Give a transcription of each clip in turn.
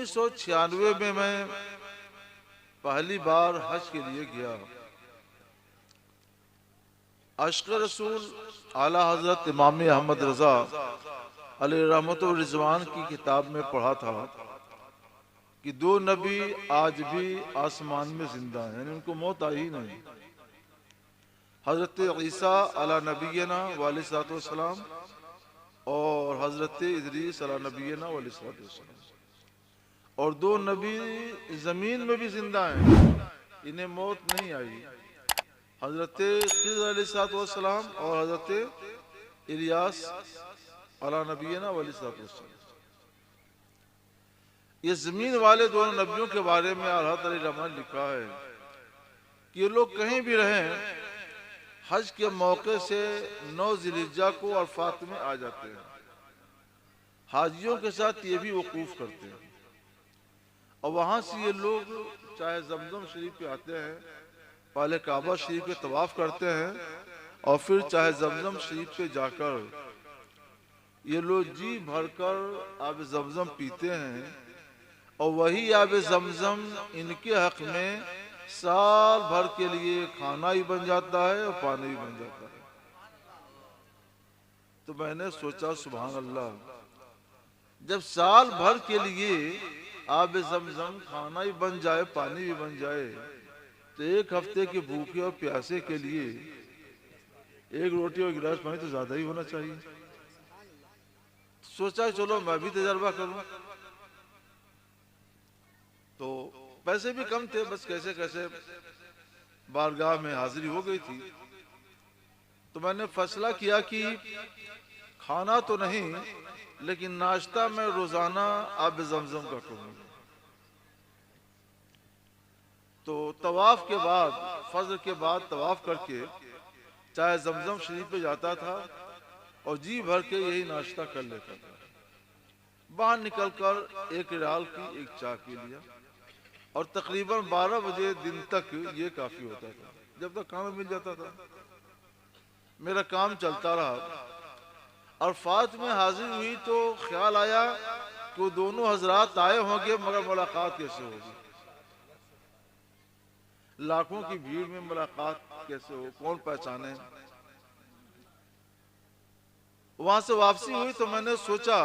1996 में मैं पहली बार हज के लिए गया। अश्क रसूल आला हजरत इमाम अहमद रजा अलैहि रहमत व रिजवान की किताब में पढ़ा था कि दो नबी आज भी आसमान में जिंदा हैं, यानी उनको मौत आई ही नहीं। हजरत ईसा अला नबीना वालेसलाम और हजरत इदरीस अला नबीना वालेसलाम, और दो नबी जमीन में भी जिंदा हैं, इन्हें मौत नहीं आई। हजरत अलैहिस्सलाम और हजरत इलियास अला नबीना वालेसलाम। ये जमीन वाले दोनों नबियों के बारे में अल्लाह ताला ने लिखा है कि ये लोग कहीं भी रहें, हज के मौके से 9 ज़िलहिज्जा को अरफात में आ जाते हैं। हाजियों के साथ ये भी वकूफ करते हैं और वहाँ से ये लोग चाहे जमजम शरीफ पे आते हैं, पहले काबा शरीफ पे तवाफ करते हैं और फिर चाहे जमजम शरीफ पे जाकर ये लोग जी भरकर आब जमजम पीते हैं, और वही आब जमजम इनके हक में साल भर के लिए खाना ही बन जाता है और पानी भी बन जाता है। तो मैंने सोचा सुभान अल्लाह, जब साल भर के लिए आब जमजम खाना ही बन जाए, पानी भी बन जाए, तो एक हफ्ते के भूखे और प्यासे के लिए एक रोटी और गिलास पानी तो ज्यादा ही होना चाहिए। सोचा चलो मैं भी तजर्बा करूं। तो पैसे भी कम थे, बस कैसे कैसे बारगाह में हाजिरी हो गई थी। तो मैंने फैसला किया कि खाना तो नहीं, लेकिन नाश्ता मैं रोजाना आब जमजम का करूंगा। तो तवाफ के बाद, फजर के बाद तवाफ करके चाहे जमजम शरीफ पे जाता था और जी भर के यही नाश्ता कर लेता था। बाहर निकलकर एक रियाल की एक चाय पी लिया और तकरीबन 12 बजे दिन तक ये काफी होता था, जब तक खाना मिल जाता था। मेरा काम चलता रहा। अरफात में हाजिर हुई तो ख्याल आया कि वो दोनों हजरात आए होंगे, मगर मुलाकात कैसे होगी? लाखों की भीड़ में मुलाकात कैसे हो, कौन पहचाने? वहां से वापसी हुई तो मैंने सोचा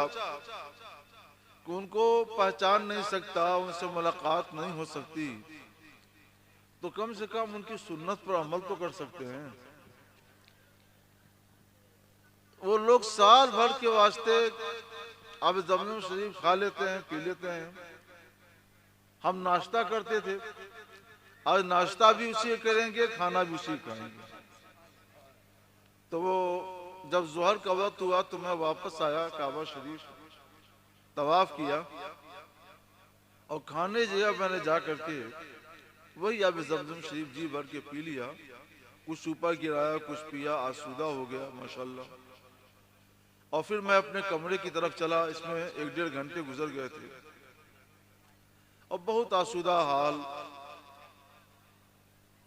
कि उनको पहचान नहीं सकता, उनसे मुलाकात नहीं हो सकती, तो कम से कम उनकी सुन्नत पर अमल तो कर सकते हैं। वो लोग साल भर के वास्ते अब जमजम शरीफ खा लेते हैं, पी लेते हैं। हम नाश्ता करते थे, आज नाश्ता भी उसी करेंगे, खाना भी उसी खाएंगे। तो वो जब जोहर का वक्त हुआ तो मैं वापस आया, काबा शरीफ तवाफ किया और खाने जगह मैंने जा करके वही अब जमजम शरीफ जी भर के पी लिया। कुछ ऊपर गिराया, कुछ पिया, आसूदा हो गया माशाल्लाह। और फिर मैं अपने कमरे की तरफ चला। इसमें 1-1.5 घंटे गुजर गए थे और बहुत आसूदा हाल,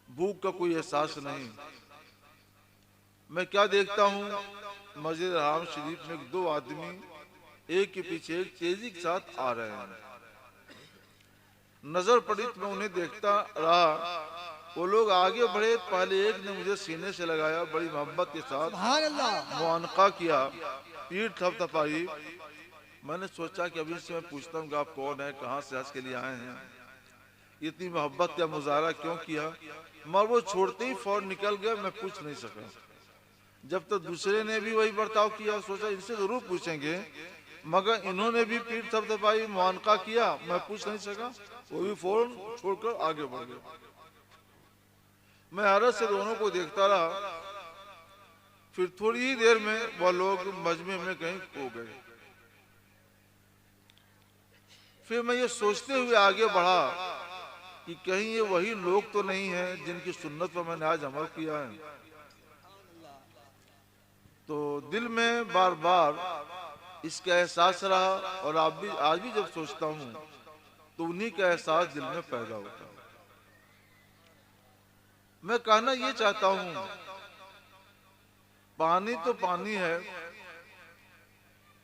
भूख का कोई एहसास नहीं। मैं क्या देखता हूँ, मस्जिद हराम शरीफ में 2 आदमी एक के पीछे एक तेजी के साथ आ रहे हैं। नजर पड़ी तो मैं उन्हें देखता रहा। वो लोग आगे बढ़े, पहले एक ने मुझे सीने से लगाया, बड़ी मोहब्बत के साथ मुआनका किया, पीठ थपथपाई। मैंने सोचा कि अभी से मैं पूछता हूँ कि आप कौन है, कहाँ से हज के लिए आए हैं, इतनी मोहब्बत का मुजाहरा क्यों किया? मगर वो छोड़ते ही फौरन निकल गया, मैं पूछ नहीं सका। जब तक दूसरे ने भी वही बर्ताव किया, सोचा इनसे जरूर पूछेंगे, मगर इन्होंने भी पीठ थपथपाई, मुआनका किया, मैं पूछ नहीं सका। वो भी फौरन छोड़कर आगे बढ़ गए। मैं हैरत से दोनों को देखता रहा। फिर थोड़ी ही देर में वह लोग मजमे में कहीं खो गए। फिर मैं ये सोचते हुए आगे बढ़ा कि कहीं ये वही लोग तो नहीं हैं जिनकी सुन्नत पर मैंने आज अमल किया है। तो दिल में बार बार इसका एहसास रहा और आज भी जब सोचता हूँ तो उन्हीं का एहसास दिल में पैदा होता है। मैं कहना ये चाहता हूँ, पानी तो पानी है,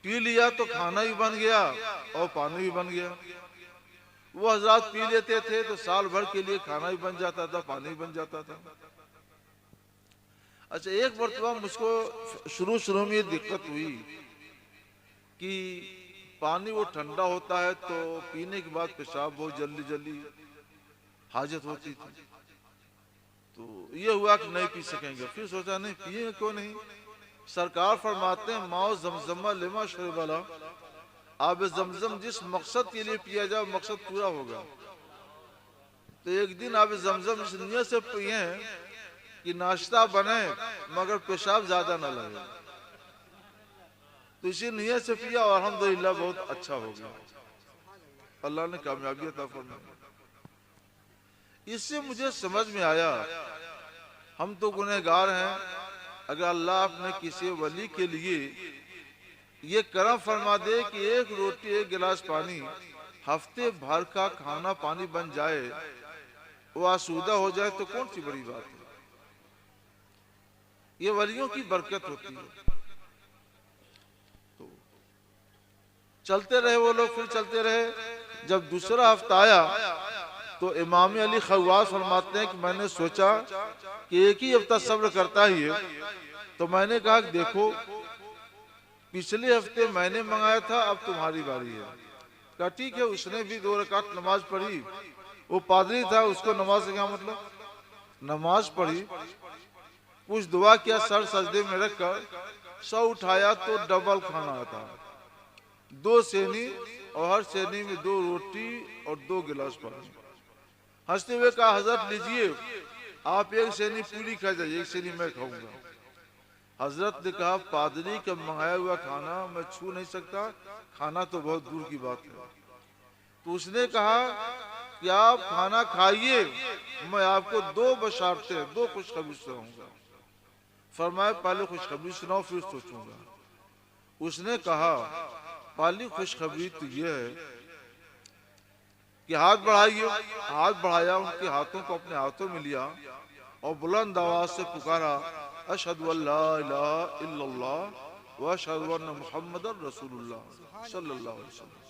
पी लिया तो खाना भी बन गया और पानी भी बन गया। वो हजरात पी लेते थे तो साल भर के लिए खाना भी बन जाता था, पानी भी बन जाता था। अच्छा, एक मरतबा मुझको शुरू शुरू में ये दिक्कत हुई कि पानी वो ठंडा होता है तो पीने के बाद पेशाब बहुत जल्दी जल्दी हाजत होती थी। तो ये हुआ कि नहीं पी सकेंगे। फिर सोचा नहीं पिए क्यों नहीं। सरकार फरमाते हैं माओ जमजमा लेमा शरबला, आब जमजम जिस मकसद के लिए पिया जाए मकसद पूरा होगा। तो एक दिन आब जमजम इस नियत से पिए कि नाश्ता बने मगर पेशाब ज्यादा न लगे, तो इसी नियत से पिया और अल्हम्दुलिल्लाह बहुत अच्छा हो गया। अल्लाह ने कामयाबी अता फरमाई। इससे मुझे समझ में आया हम तो गुनहगार हैं। अगर अल्लाह अपने किसी वली के लिए ये करम फरमा दे कि एक रोटी एक गिलास पानी हफ्ते भर का खाना पानी बन जाए, वो आसूदा हो जाए, तो कौन सी बड़ी बात है। ये वलियों की बरकत होती है। तो चलते रहे वो लोग, फिर चलते रहे। जब दूसरा हफ्ता आया तो इमाम अली खवास फरमाते हैं कि मैंने सोचा कि एक ही हफ्ता सब्र करता ही है। तो मैंने कहा कि देखो पिछले हफ्ते मैंने मंगाया था, अब तुम्हारी बारी है। कहा ठीक है। उसने भी 2 रकात नमाज पढ़ी। वो पादरी था, उसको नमाज से क्या मतलब। नमाज पढ़ी, कुछ दुआ किया, सर सजदे में रखकर सौ उठाया तो डबल खाना था। 2 सेनी और हर सेनी में 2 रोटी और 2 गिलास पानी। हंसते हुए कहा हजरत लीजिए, आप एक सेनी पूरी खा जाइए, एक सेनी मैं खाऊंगा। हजरत ने कहा पादरी का मंगाया हुआ खाना मैं छू नहीं सकता, खाना तो बहुत दूर की बात है। तो उसने कहा कि आप खाना खाइए, मैं आपको 2 बशारते 2 खुशखबरी सुनाऊंगा। फरमाया पहले खुशखबरी सुनाओ फिर सोचूंगा। उसने कहा पहली खुशखबरी तो यह है कि हाथ बढ़ाइए। हाथ बढ़ाया, उनके हाथों को अपने हाथों में लिया और बुलंद आवाज से पुकारा अशहदु अल्ला इलाहा इल्लल्लाह व अशहदु अन्ना मुहम्मदर रसूलुल्लाह सल्लल्लाहु अलैहि वसल्लम।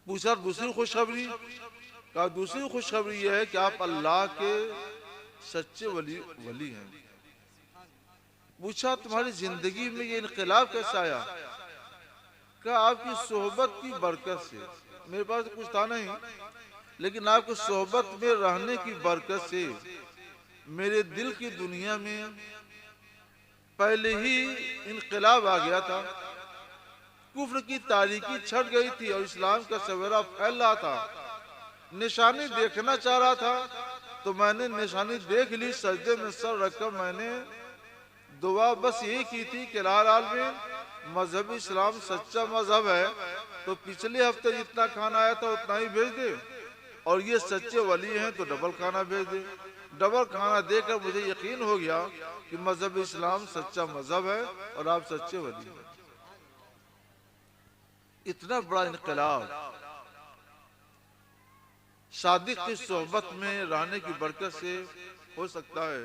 पूछा दूसरी खुशखबरी। कहा दूसरी खुशखबरी यह है कि आप अल्लाह के सच्चे वली हैं। पूछा तुम्हारी जिंदगी में ये इनकलाब कैसे आया। कहा आपकी सोहबत की बरकत से। मेरे पास कुछ था नहीं, लेकिन आपकी सोहबत में रहने की बरकत से मेरे दिल की दुनिया में पहले ही इनकलाब आ गया था। कुफ्र की तारीकी छट गई थी और इस्लाम का सवेरा फैल रहा था। निशानी देखना चाह रहा था तो मैंने निशानी देख ली। सजदे में सर रखकर मैंने दुआ बस यही की थी कि लाल में मजहब इस्लाम सच्चा मजहब है, तो पिछले हफ्ते जितना खाना आया था उतना ही भेज दे, और ये सच्चे वली हैं तो डबल खाना भेज दे। डबल खाना देकर मुझे यकीन हो गया कि मजहब इस्लाम सच्चा मजहब है और आप सच्चे वली हैं। इतना बड़ा इनकलाब सादिक की सोहबत में रहने की बरकत से हो सकता है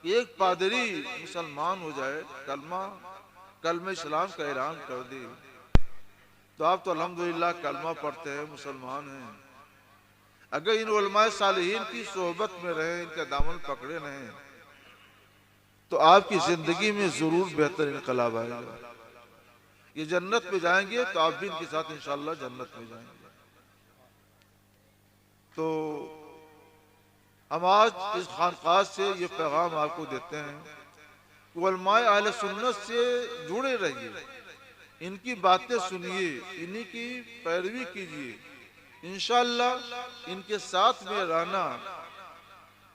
कि एक पादरी मुसलमान हो जाए, कलमा इस्लाम का ऐलान कर दे। तो आप तो अल्हम्दुलिल्लाह कलमा पढ़ते हैं, मुसलमान हैं। अगर इन उलमाए सालिहीन की सोहबत में रहे, इनका दामन पकड़े नहीं, तो आपकी जिंदगी में जरूर बेहतर इनकलाब आएगा। ये जन्नत में जाएंगे तो आप भी इनके साथ इंशाअल्लाह जन्नत में जाएंगे। तो हम आज इस खानकाह से ये पैगाम आपको देते हैं कि उलमाए अहले सुन्नत से जुड़े रहिए, इनकी बातें सुनिए, इन्हीं की पैरवी कीजिए। इंशाअल्लाह इनके साथ में रहना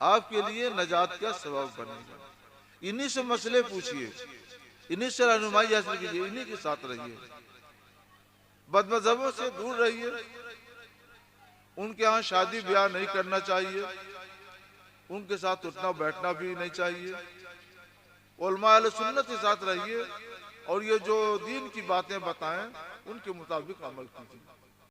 आपके लिए नजात का सबब बनेगा। इन्हीं से मसले पूछिए, इन्हीं से रहनुमाई हासिल कीजिए, इन्हीं के साथ रहिए। बदमज़हबों से दूर रहिए। उनके यहाँ शादी ब्याह नहीं करना चाहिए, उनके साथ उठना बैठना भी नहीं चाहिए। उलमा अहले सुन्नत के साथ रहिए और ये जो दीन की बातें बताएं उनके मुताबिक अमल कीजिए।